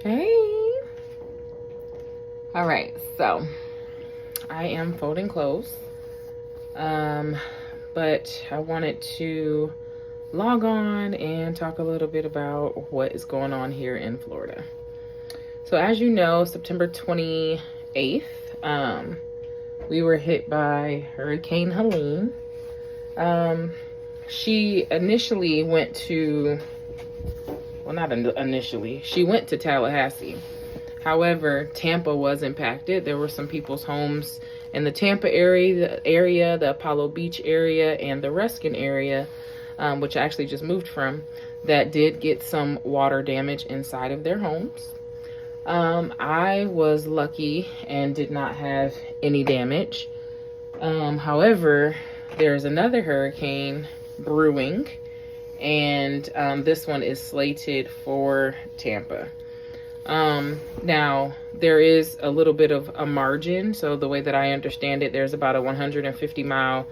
Hey. All right, so I am folding clothes. But I wanted to log on and talk a little bit about what is going on here in Florida. So as you know, September 28th, we were hit by Hurricane Helene. She initially went to, well, not initially, she went to Tallahassee. However, Tampa was impacted. There were some people's homes in the Tampa area, the Apollo Beach area, and the Ruskin area, which I actually just moved from, that did get some water damage inside of their homes. I was lucky and did not have any damage. However, there's another hurricane brewing, and this one is slated for Tampa. Now there is a little bit of a margin. So the way that I understand it, there's about a 150-mile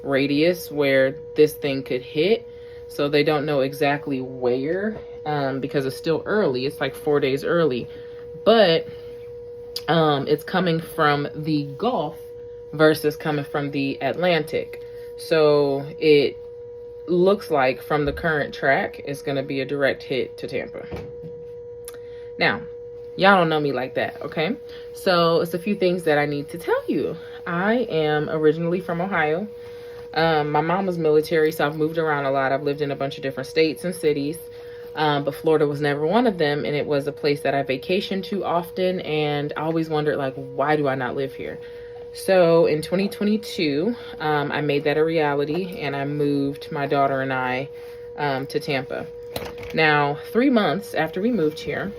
radius where this thing could hit. So they don't know exactly where, because it's still early. It's like 4 days early, but it's coming from the Gulf versus coming from the Atlantic. So it looks like from the current track, it's going to be a direct hit to Tampa. Now, y'all don't know me like that, okay? So it's a few things that I need to tell you. I am originally from Ohio. My mom was military, so I've moved around a lot. I've lived in a bunch of different states and cities, but Florida was never one of them, and it was a place that I vacationed to often, and I always wondered, like, why do I not live here? So in 2022, I made that a reality, and I moved my daughter and I to Tampa. Now, 3 months after we moved here,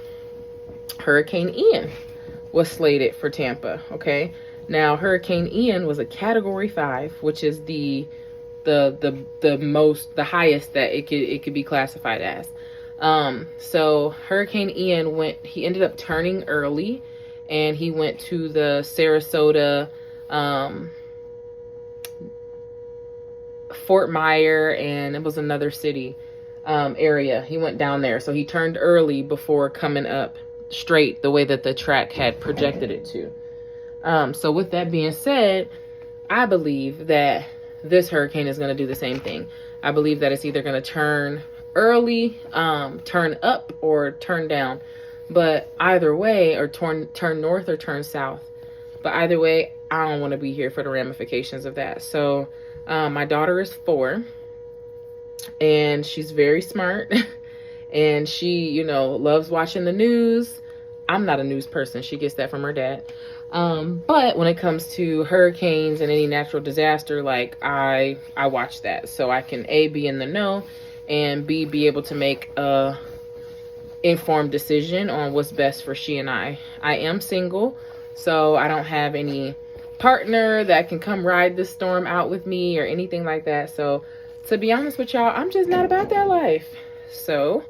Hurricane Ian was slated for Tampa. Okay, now Hurricane Ian was a Category 5, which is the highest that it could be classified as. So Hurricane Ian he ended up turning early, and he went to the Sarasota, Fort Myer, and it was another city area. He went down there, so he turned early before coming up straight the way that the track had projected it to. So with that being said, I believe that this hurricane is going to do the same thing. I believe that it's either going to turn early, turn up, or turn down. But either way, or turn north or turn south. But either way, I don't want to be here for the ramifications of that. So my daughter is 4, and she's very smart. And she, loves watching the news. I'm not a news person. She gets that from her dad. But when it comes to hurricanes and any natural disaster, like I watch that. So I can A, be in the know, and B, be able to make a informed decision on what's best for she and I. I am single, so I don't have any partner that can come ride the storm out with me or anything like that. So to be honest with y'all, I'm just not about that life. So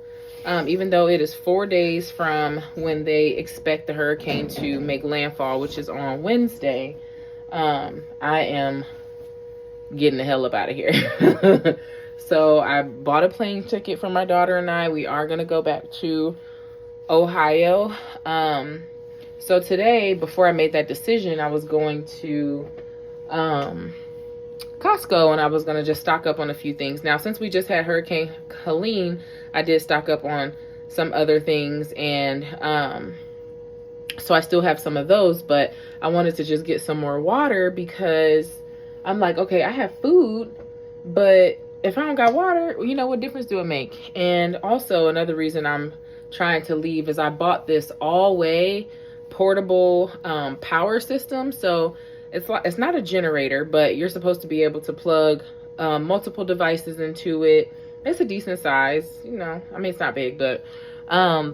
even though it is 4 days from when they expect the hurricane to make landfall, which is on Wednesday, I am getting the hell up out of here. So I bought a plane ticket for my daughter and I. We are going to go back to Ohio. So today, before I made that decision, I was going to Costco, and I was going to just stock up on a few things. Now, since we just had Hurricane Helene, I did stock up on some other things, and so I still have some of those, but I wanted to just get some more water because I'm like, okay, I have food, but if I don't got water, what difference do it make? And also another reason I'm trying to leave is I bought this all-way portable power system. So it's not a generator, but you're supposed to be able to plug multiple devices into it. It's a decent size, it's not big, but I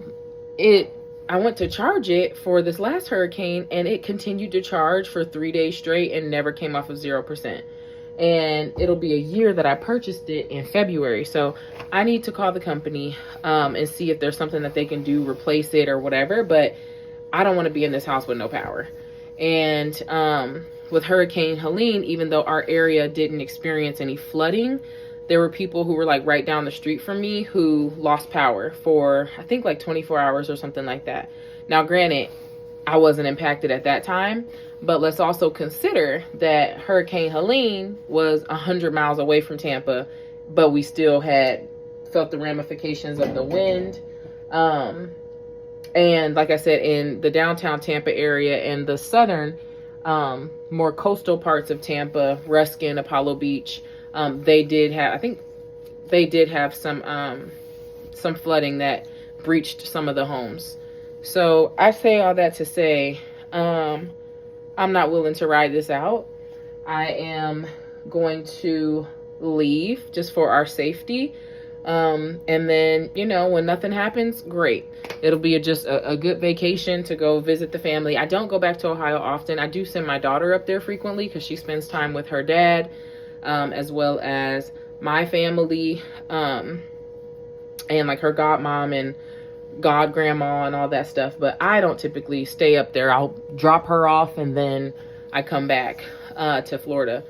went to charge it for this last hurricane, and it continued to charge for 3 days straight and never came off of 0%. And it'll be a year that I purchased it in February. So I need to call the company and see if there's something that they can do, replace it or whatever. But I don't want to be in this house with no power. And with Hurricane Helene, even though our area didn't experience any flooding, there were people who were like right down the street from me who lost power for, I think, like 24 hours or something like that. Now, granted, I wasn't impacted at that time, but let's also consider that Hurricane Helene was 100 miles away from Tampa, but we still had felt the ramifications of the wind. And like I said, in the downtown Tampa area and the southern, more coastal parts of Tampa, Ruskin, Apollo Beach, they did have, I think they did have some flooding that breached some of the homes. So I say all that to say, I'm not willing to ride this out. I am going to leave just for our safety. And then, you know, when nothing happens, great. It'll be just a good vacation to go visit the family. I don't go back to Ohio often. I do send my daughter up there frequently because she spends time with her dad, as well as my family, and like her godmom and god grandma and all that stuff. But I don't typically stay up there. I'll drop her off and then I come back to Florida.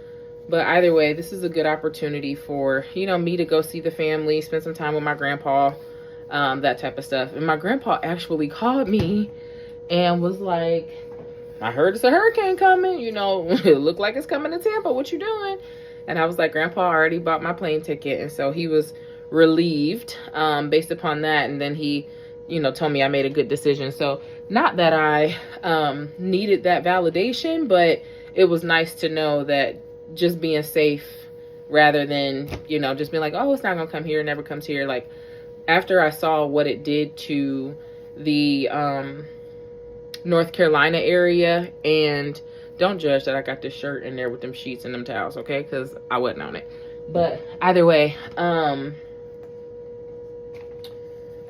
But either way, this is a good opportunity for, you know, me to go see the family, spend some time with my grandpa, that type of stuff. And my grandpa actually called me and was like, I heard it's a hurricane coming, you know, it looked like it's coming to Tampa. What you doing? And I was like, Grandpa, I already bought my plane ticket. And so he was relieved based upon that. And then he, you know, told me I made a good decision. So not that I needed that validation, but it was nice to know that just being safe rather than, you know, just being like, oh, it's not gonna come here, it never comes here. Like, after I saw what it did to the North Carolina area, and don't judge that I got this shirt in there with them sheets and them towels, okay, because I wasn't on it. But either way,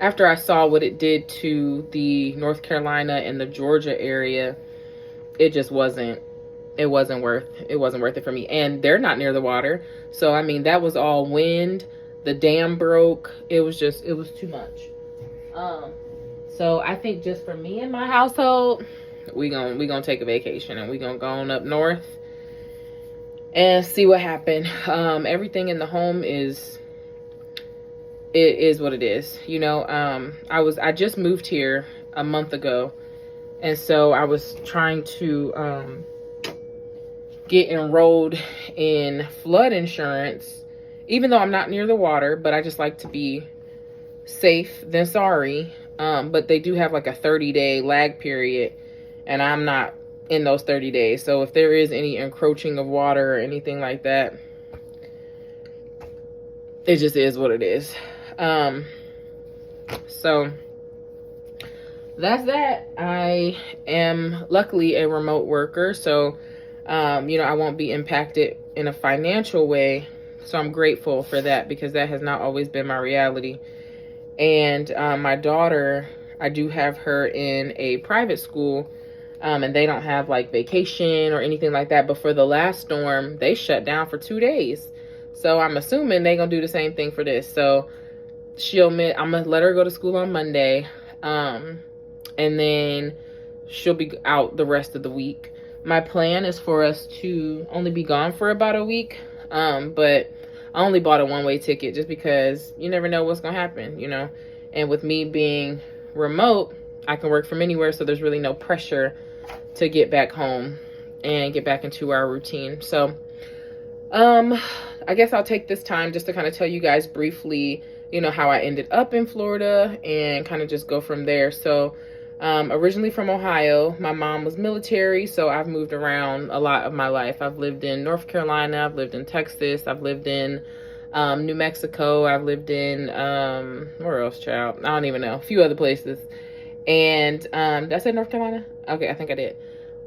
after I saw what it did to the North Carolina and the Georgia area, it just wasn't, it wasn't worth it for me. And they're not near the water. So, I mean, that was all wind. The dam broke. It was too much. So I think just for me and my household, we gonna take a vacation and we gonna go on up north and see what happened. Everything in the home is what it is. You know, I just moved here a month ago. And so I was trying to, get enrolled in flood insurance, even though I'm not near the water, but I just like to be safe than sorry. But they do have like a 30-day lag period, and I'm not in those 30 days. So if there is any encroaching of water or anything like that, it just is what it is. So that's that. I am luckily a remote worker, so you know, I won't be impacted in a financial way. So I'm grateful for that, because that has not always been my reality. And my daughter, I do have her in a private school, and they don't have like vacation or anything like that. But for the last storm, they shut down for 2 days. So I'm assuming they're going to do the same thing for this. So I'm going to let her go to school on Monday. And then she'll be out the rest of the week. My plan is for us to only be gone for about a week. But I only bought a one-way ticket just because you never know what's going to happen, you know. And with me being remote, I can work from anywhere. So there's really no pressure to get back home and get back into our routine. So, I guess I'll take this time just to kind of tell you guys briefly, you know, how I ended up in Florida and kind of just go from there. So, originally from Ohio, my mom was military, so I've moved around a lot of my life. I've lived in North Carolina, I've lived in Texas, I've lived in New Mexico, I've lived in, where else, child? I don't even know, a few other places. And, did I say North Carolina? Okay, I think I did.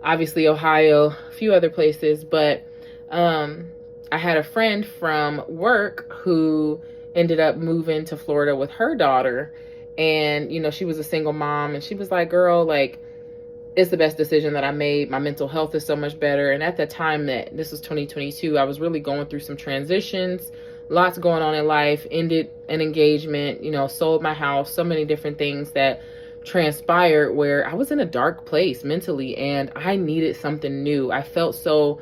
Obviously, Ohio, a few other places, but, I had a friend from work who ended up moving to Florida with her daughter. And, you know, she was a single mom, and she was like, girl, like, it's the best decision that I made. My mental health is so much better. And at the time, that this was 2022, I was really going through some transitions, lots going on in life, ended an engagement, you know, sold my house, so many different things that transpired where I was in a dark place mentally, and I needed something new. I felt so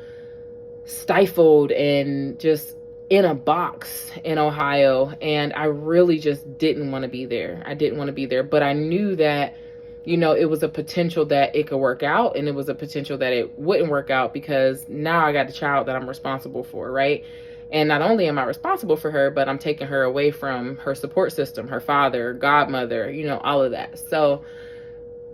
stifled and just in a box in Ohio, and I really just didn't want to be there. I didn't want to be there, but I knew that, you know, it was a potential that it could work out, and it was a potential that it wouldn't work out, because now I got a child that I'm responsible for, right? And not only am I responsible for her, but I'm taking her away from her support system, her father, godmother, you know, all of that. So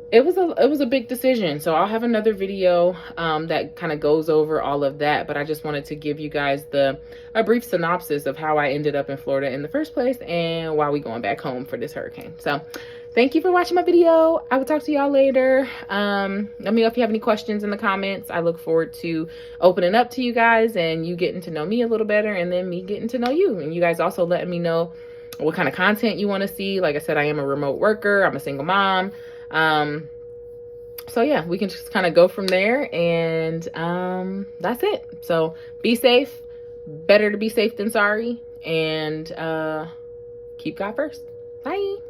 it was a big decision. So I'll have another video that kind of goes over all of that, but I just wanted to give you guys a brief synopsis of how I ended up in Florida in the first place and why we going back home for this hurricane. So thank you for watching my video. I will talk to y'all later. Let me know if you have any questions in the comments. I look forward to opening up to you guys and you getting to know me a little better, and then me getting to know you, and you guys also letting me know what kind of content you want to see. Like I said, I am a remote worker. I'm a single mom. So yeah, we can just kind of go from there, and that's it. So be safe. Better to be safe than sorry, and keep God first. Bye.